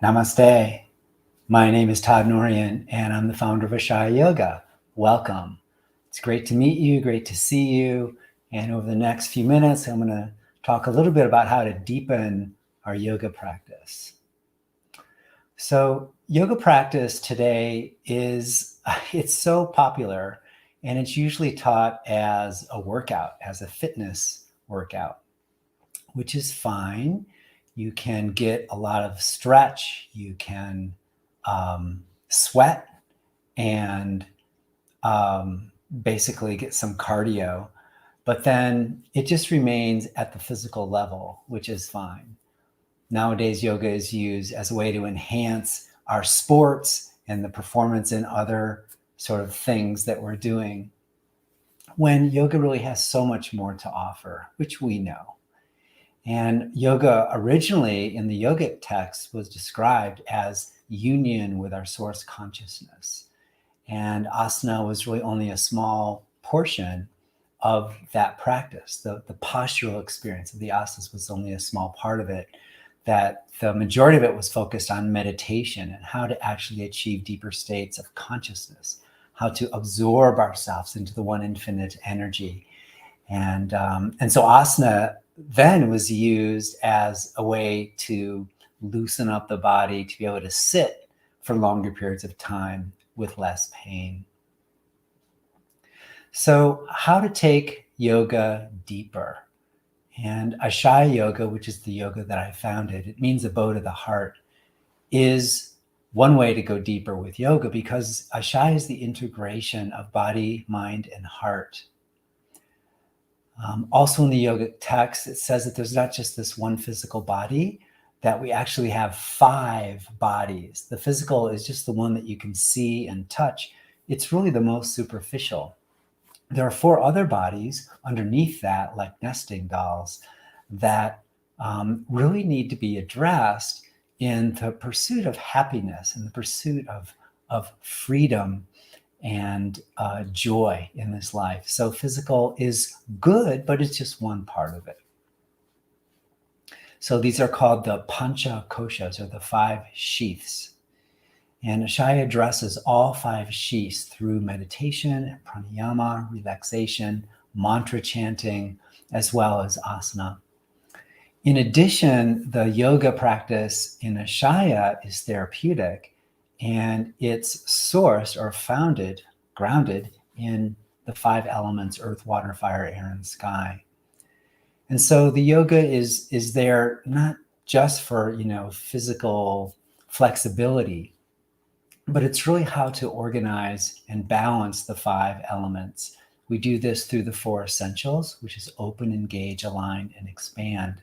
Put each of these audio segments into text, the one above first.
Namaste. My name is Todd Norian, and I'm the founder of Ashaya Yoga. Welcome. It's great to meet you, great to see you. And over the next few minutes, I'm going to talk a little bit about how to deepen our yoga practice. So yoga practice today it's so popular, and it's usually taught as a workout, as a fitness workout, which is fine. You can get a lot of stretch, you can sweat, and basically get some cardio, but then it just remains at the physical level, which is fine. Nowadays, yoga is used as a way to enhance our sports and the performance in other sort of things that we're doing, when yoga really has so much more to offer, which we know. And yoga originally in the yogic text was described as union with our source consciousness. And asana was really only a small portion of that practice. The postural experience of the asanas was only a small part of it. That the majority of it was focused on meditation and how to actually achieve deeper states of consciousness, how to absorb ourselves into the one infinite energy. And so asana then was used as a way to loosen up the body, to be able to sit for longer periods of time with less pain. So how to take yoga deeper? And Ashaya Yoga, which is the yoga that I founded, it means abode of the heart, is one way to go deeper with yoga, because Ashaya is the integration of body, mind, and heart. Also in the yogic text, it says that there's not just this one physical body, that we actually have 5 bodies. The physical is just the one that you can see and touch. It's really the most superficial. There are 4 other bodies underneath that, like nesting dolls, that really need to be addressed in the pursuit of happiness, in the pursuit of freedom and joy in this life. So physical is good, but it's just one part of it. So these are called the pancha koshas, or the 5 sheaths. And Ashaya addresses all 5 sheaths through meditation, pranayama, relaxation, mantra chanting, as well as asana. In addition, the yoga practice in Ashaya is therapeutic, and it's sourced or grounded in the 5 elements: earth, water, fire, air, and sky. And so the yoga is there not just for, physical flexibility, but it's really how to organize and balance the 5 elements. We do this through the 4 essentials, which is open, engage, align, and expand.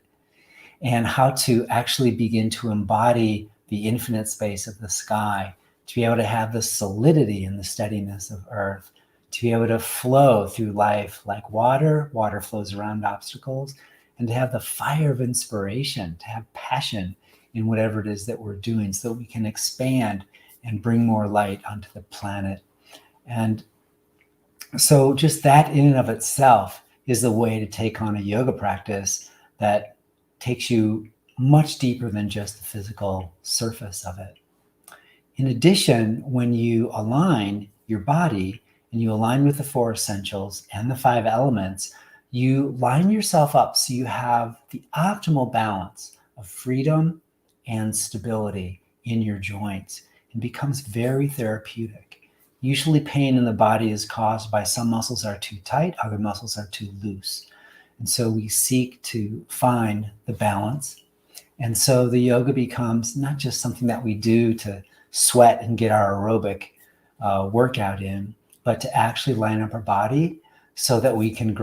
And how to actually begin to embody the infinite space of the sky, to be able to have the solidity and the steadiness of earth, to be able to flow through life like water. Water flows around obstacles, and to have the fire of inspiration, to have passion in whatever it is that we're doing, so that we can expand and bring more light onto the planet. And so just that in and of itself is the way to take on a yoga practice that takes you much deeper than just the physical surface of it. In addition, when you align your body and you align with the 4 essentials and the 5 elements, you line yourself up so you have the optimal balance of freedom and stability in your joints. It becomes very therapeutic. Usually pain in the body is caused by some muscles are too tight, other muscles are too loose. And so we seek to find the balance. And so the yoga becomes not just something that we do to sweat and get our aerobic workout in, but to actually line up our body so that we can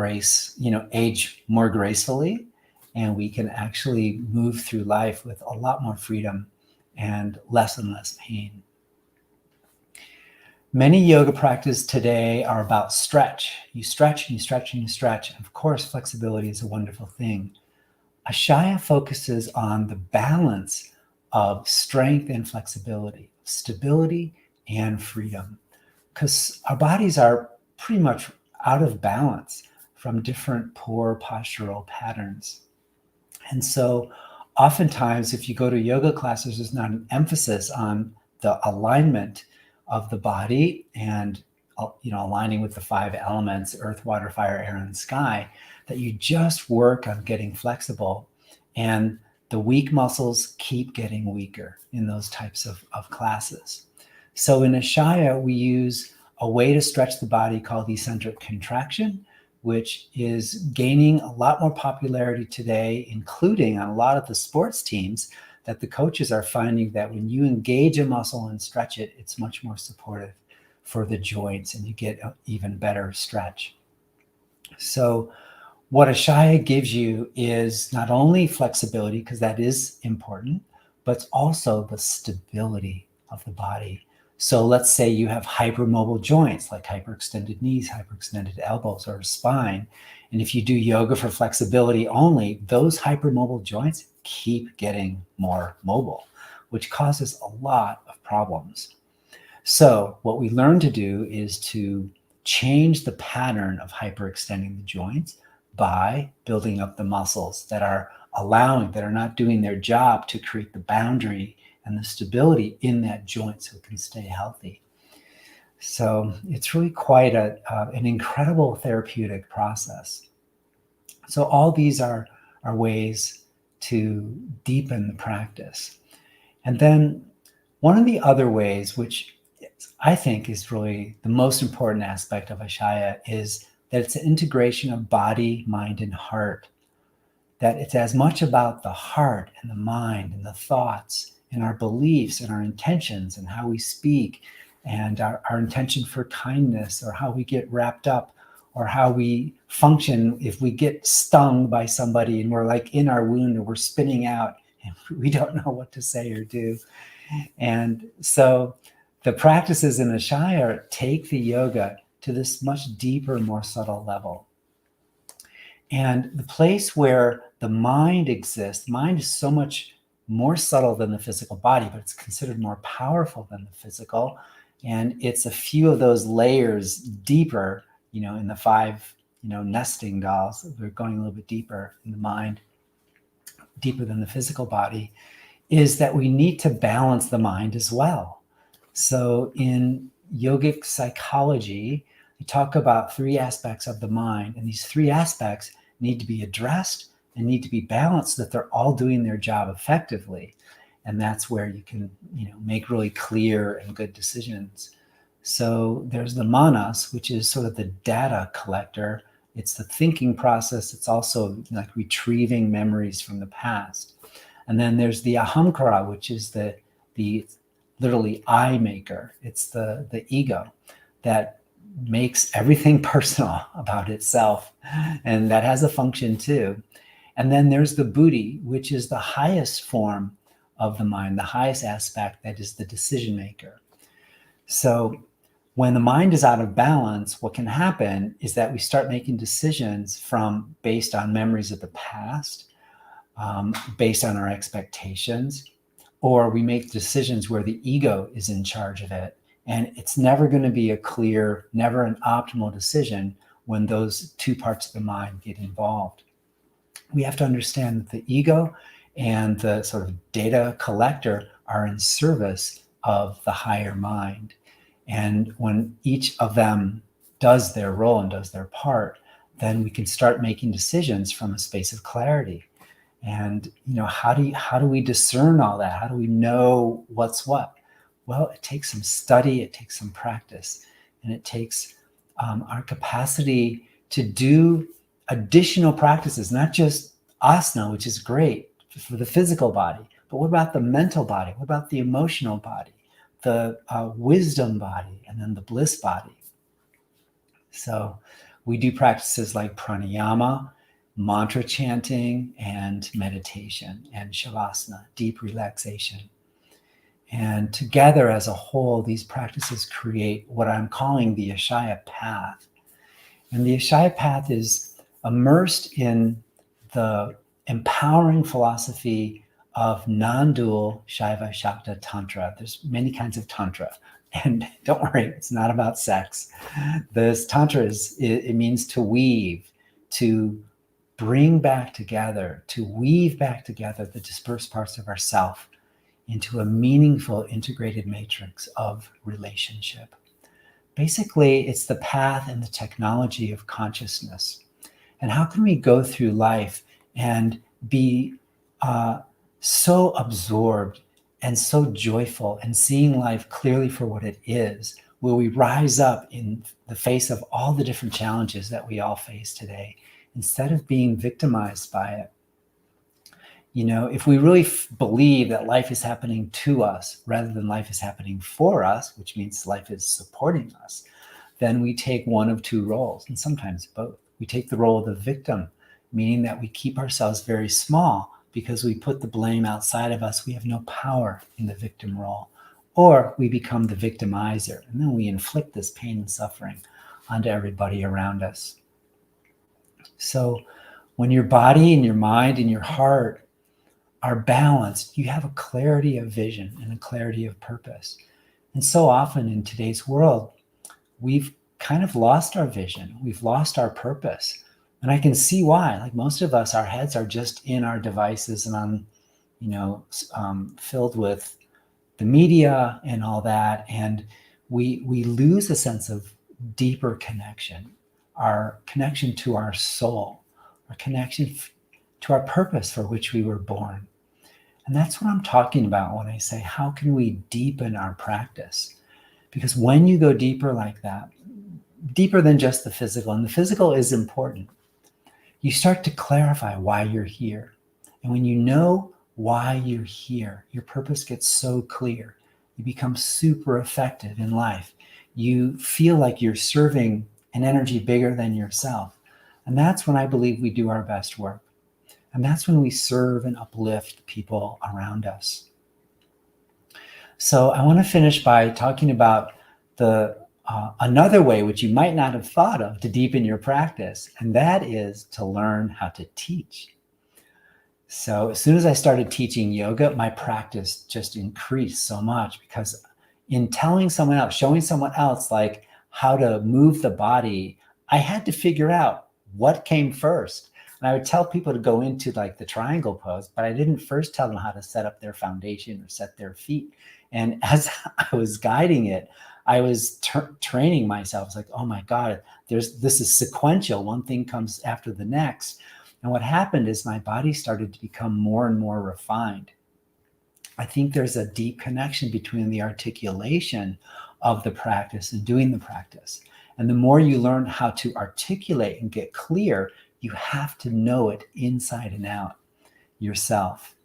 age more gracefully, and we can actually move through life with a lot more freedom and less pain. Many yoga practices today are about stretch. You stretch and you stretch and you stretch. And of course, flexibility is a wonderful thing. Ashaya focuses on the balance of strength and flexibility, stability and freedom, because our bodies are pretty much out of balance from different poor postural patterns. And so oftentimes, if you go to yoga classes, there's not an emphasis on the alignment of the body and aligning with the 5 elements: earth, water, fire, air, and sky, that you just work on getting flexible. And the weak muscles keep getting weaker in those types of classes. So in Ashaya, we use a way to stretch the body called eccentric contraction, which is gaining a lot more popularity today, including on a lot of the sports teams, that the coaches are finding that when you engage a muscle and stretch it, it's much more supportive for the joints and you get an even better stretch. So what Ashaya gives you is not only flexibility, because that is important, but also the stability of the body. So let's say you have hypermobile joints like hyperextended knees, hyperextended elbows, or spine. And if you do yoga for flexibility only, those hypermobile joints keep getting more mobile, which causes a lot of problems. So what we learn to do is to change the pattern of hyperextending the joints by building up the muscles that are not doing their job to create the boundary and the stability in that joint so it can stay healthy. So it's really quite an incredible therapeutic process. So all these are ways to deepen the practice. And then one of the other ways, which I think is really the most important aspect of Ashaya, is that it's an integration of body, mind, and heart. That it's as much about the heart and the mind and the thoughts and our beliefs and our intentions and how we speak and our intention for kindness, or how we get wrapped up, or how we function if we get stung by somebody and we're like in our wound or we're spinning out and we don't know what to say or do. And so the practices in Ashaya take the yoga to this much deeper, more subtle level. And the place where the mind exists, mind is so much more subtle than the physical body, but it's considered more powerful than the physical. And it's a few of those layers deeper, in the 5, nesting dolls. We're going a little bit deeper in the mind, deeper than the physical body, is that we need to balance the mind as well. So in yogic psychology, we talk about 3 aspects of the mind, and these 3 aspects need to be addressed and need to be balanced so that they're all doing their job effectively. And that's where you can, make really clear and good decisions. So there's the manas, which is sort of the data collector. It's the thinking process. It's also like retrieving memories from the past. And then there's the ahamkara, which is the literally I maker. It's the ego that makes everything personal about itself. And that has a function too. And then there's the buddhi, which is the highest form of the mind, the highest aspect, that is the decision maker. So when the mind is out of balance, what can happen is that we start making decisions based on memories of the past, based on our expectations, or we make decisions where the ego is in charge of it. And it's never going to be a clear, never an optimal decision when those 2 parts of the mind get involved. We have to understand that the ego and the sort of data collector are in service of the higher mind. And when each of them does their role and does their part, then we can start making decisions from a space of clarity. And, how do we discern all that? How do we know what's what? Well, it takes some study, it takes some practice, and it takes our capacity to do additional practices, not just asana, which is great for the physical body, but what about the mental body? What about the emotional body, the wisdom body, and then the bliss body? So we do practices like pranayama, mantra chanting, and meditation, and shavasana, deep relaxation. And together as a whole, these practices create what I'm calling the Ashaya path. And the Ashaya path is immersed in the empowering philosophy of non-dual Shaiva Shakta Tantra. There's many kinds of Tantra. And don't worry, it's not about sex. This Tantra it means to weave, to bring back together, to weave back together the dispersed parts of ourself into a meaningful integrated matrix of relationship. Basically, it's the path and the technology of consciousness. And how can we go through life and be so absorbed and so joyful and seeing life clearly for what it is? Will we rise up in the face of all the different challenges that we all face today, instead of being victimized by it? You know, if we really believe that life is happening to us rather than life is happening for us, which means life is supporting us, then we take one of two roles, and sometimes both. We take the role of the victim, meaning that we keep ourselves very small because we put the blame outside of us. We have no power in the victim role. Or we become the victimizer, and then we inflict this pain and suffering onto everybody around us. So when your body and your mind and your heart are balanced, you have a clarity of vision and a clarity of purpose. And so often in today's world, we've kind of lost our vision. We've lost our purpose. And I can see why. Like most of us, our heads are just in our devices and on, filled with the media and all that. And we lose a sense of deeper connection, our connection to our soul, our connection to our purpose for which we were born. And that's what I'm talking about when I say, how can we deepen our practice? Because when you go deeper like that, deeper than just the physical, and the physical is important, you start to clarify why you're here. And when you know why you're here, your purpose gets so clear. You become super effective in life. You feel like you're serving an energy bigger than yourself. And that's when I believe we do our best work. And that's when we serve and uplift people around us. So I want to finish by talking about another way which you might not have thought of to deepen your practice, and that is to learn how to teach. So as soon as I started teaching yoga, my practice just increased so much, because in telling someone else, showing someone else like how to move the body, I had to figure out what came first. And I would tell people to go into like the triangle pose, but I didn't first tell them how to set up their foundation or set their feet. And as I was guiding it, I was training myself. It's like, oh my God, this is sequential. One thing comes after the next. And what happened is my body started to become more and more refined. I think there's a deep connection between the articulation of the practice and doing the practice. And the more you learn how to articulate and get clear, you have to know it inside and out yourself.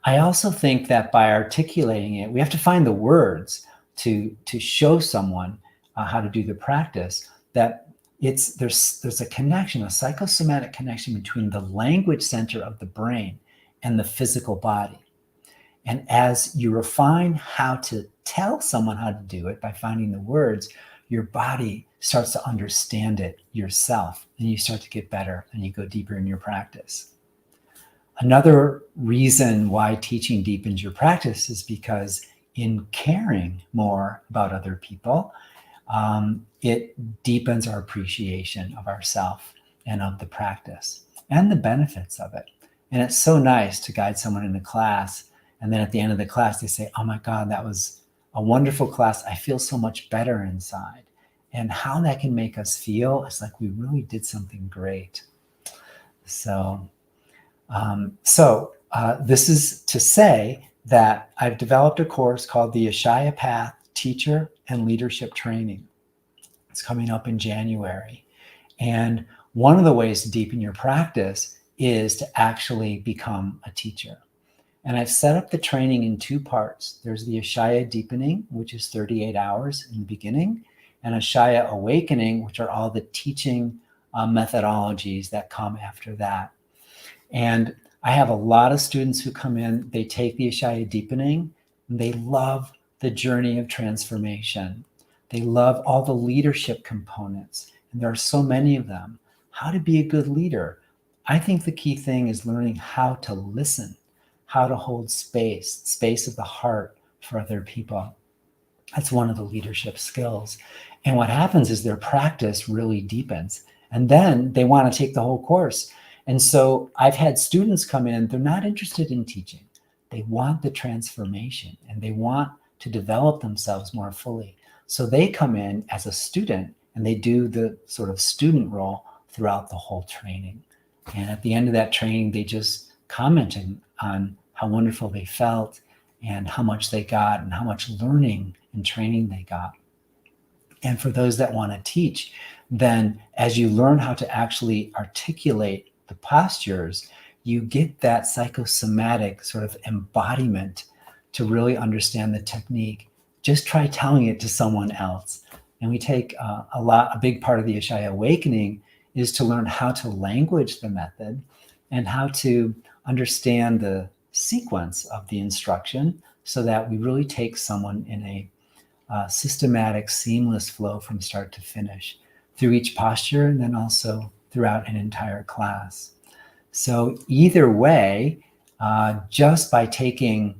I also think that by articulating it, we have to find the words to show someone how to do the practice, that there's a connection, a psychosomatic connection between the language center of the brain and the physical body. And as you refine how to tell someone how to do it by finding the words, your body starts to understand it yourself, and you start to get better and you go deeper in your practice. Another reason why teaching deepens your practice is because in caring more about other people, it deepens our appreciation of ourselves and of the practice and the benefits of it. And it's so nice to guide someone in a class, and then at the end of the class, they say, oh my God, that was a wonderful class. I feel so much better inside. And how that can make us feel is like we really did something great. So this is to say that I've developed a course called the Ashaya Path Teacher and Leadership Training. It's coming up in January. And one of the ways to deepen your practice is to actually become a teacher. And I've set up the training in two parts. There's the Ashaya Deepening, which is 38 hours in the beginning, and Ashaya Awakening, which are all the teaching methodologies that come after that. And I have a lot of students who come in, they take the Ashaya Deepening, and they love the journey of transformation. They love all the leadership components, and there are so many of them. How to be a good leader. I think the key thing is learning how to listen, how to hold space of the heart for other people. That's one of the leadership skills. And what happens is their practice really deepens. And then they want to take the whole course. And so I've had students come in, they're not interested in teaching. They want the transformation and they want to develop themselves more fully. So they come in as a student and they do the sort of student role throughout the whole training. And at the end of that training, they just commented on how wonderful they felt and how much they got and how much learning and training they got. And for those that want to teach, then as you learn how to actually articulate the postures, you get that psychosomatic sort of embodiment to really understand the technique. Just try telling it to someone else. And we take a big part of the Ashaya awakening is to learn how to language the method and how to understand the sequence of the instruction so that we really take someone in a systematic, seamless flow from start to finish through each posture and then also throughout an entire class. So either way, just by taking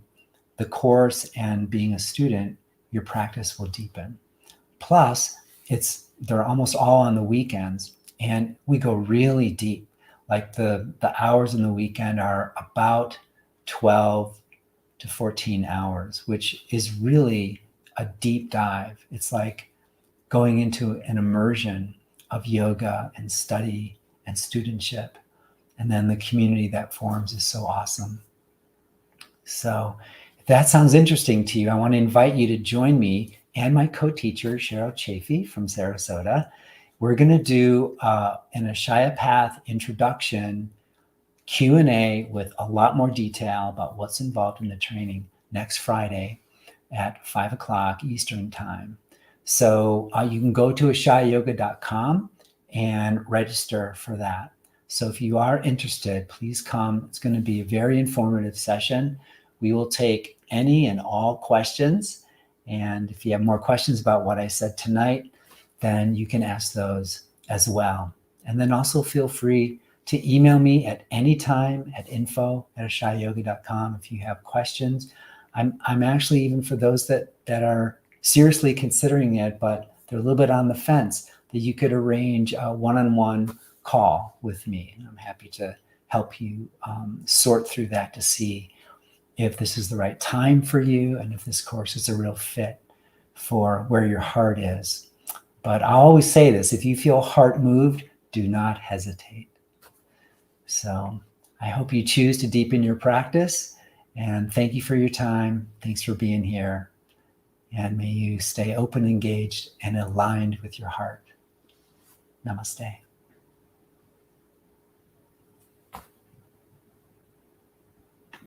the course and being a student, your practice will deepen. Plus, they're almost all on the weekends, and we go really deep. Like the hours in the weekend are about 12 to 14 hours, which is really a deep dive. It's like going into an immersion of yoga and study and studentship. And then the community that forms is so awesome. So if that sounds interesting to you, I want to invite you to join me and my co-teacher, Cheryl Chafee from Sarasota. We're going to do an Ashaya Path introduction Q&A with a lot more detail about what's involved in the training next Friday at 5 o'clock Eastern time. So you can go to ashayayoga.com and register for that. So if you are interested, please come. It's going to be a very informative session. We will take any and all questions. And if you have more questions about what I said tonight, then you can ask those as well. And then also feel free to email me at any time at info@ashayayoga.com if you have questions. I'm actually, even for those that are seriously considering it, but they're a little bit on the fence, that you could arrange a one-on-one call with me. And I'm happy to help you sort through that to see if this is the right time for you and if this course is a real fit for where your heart is. But I always say this, if you feel heart moved, do not hesitate. So I hope you choose to deepen your practice, and thank you for your time. Thanks for being here. And may you stay open, engaged, and aligned with your heart. Namaste.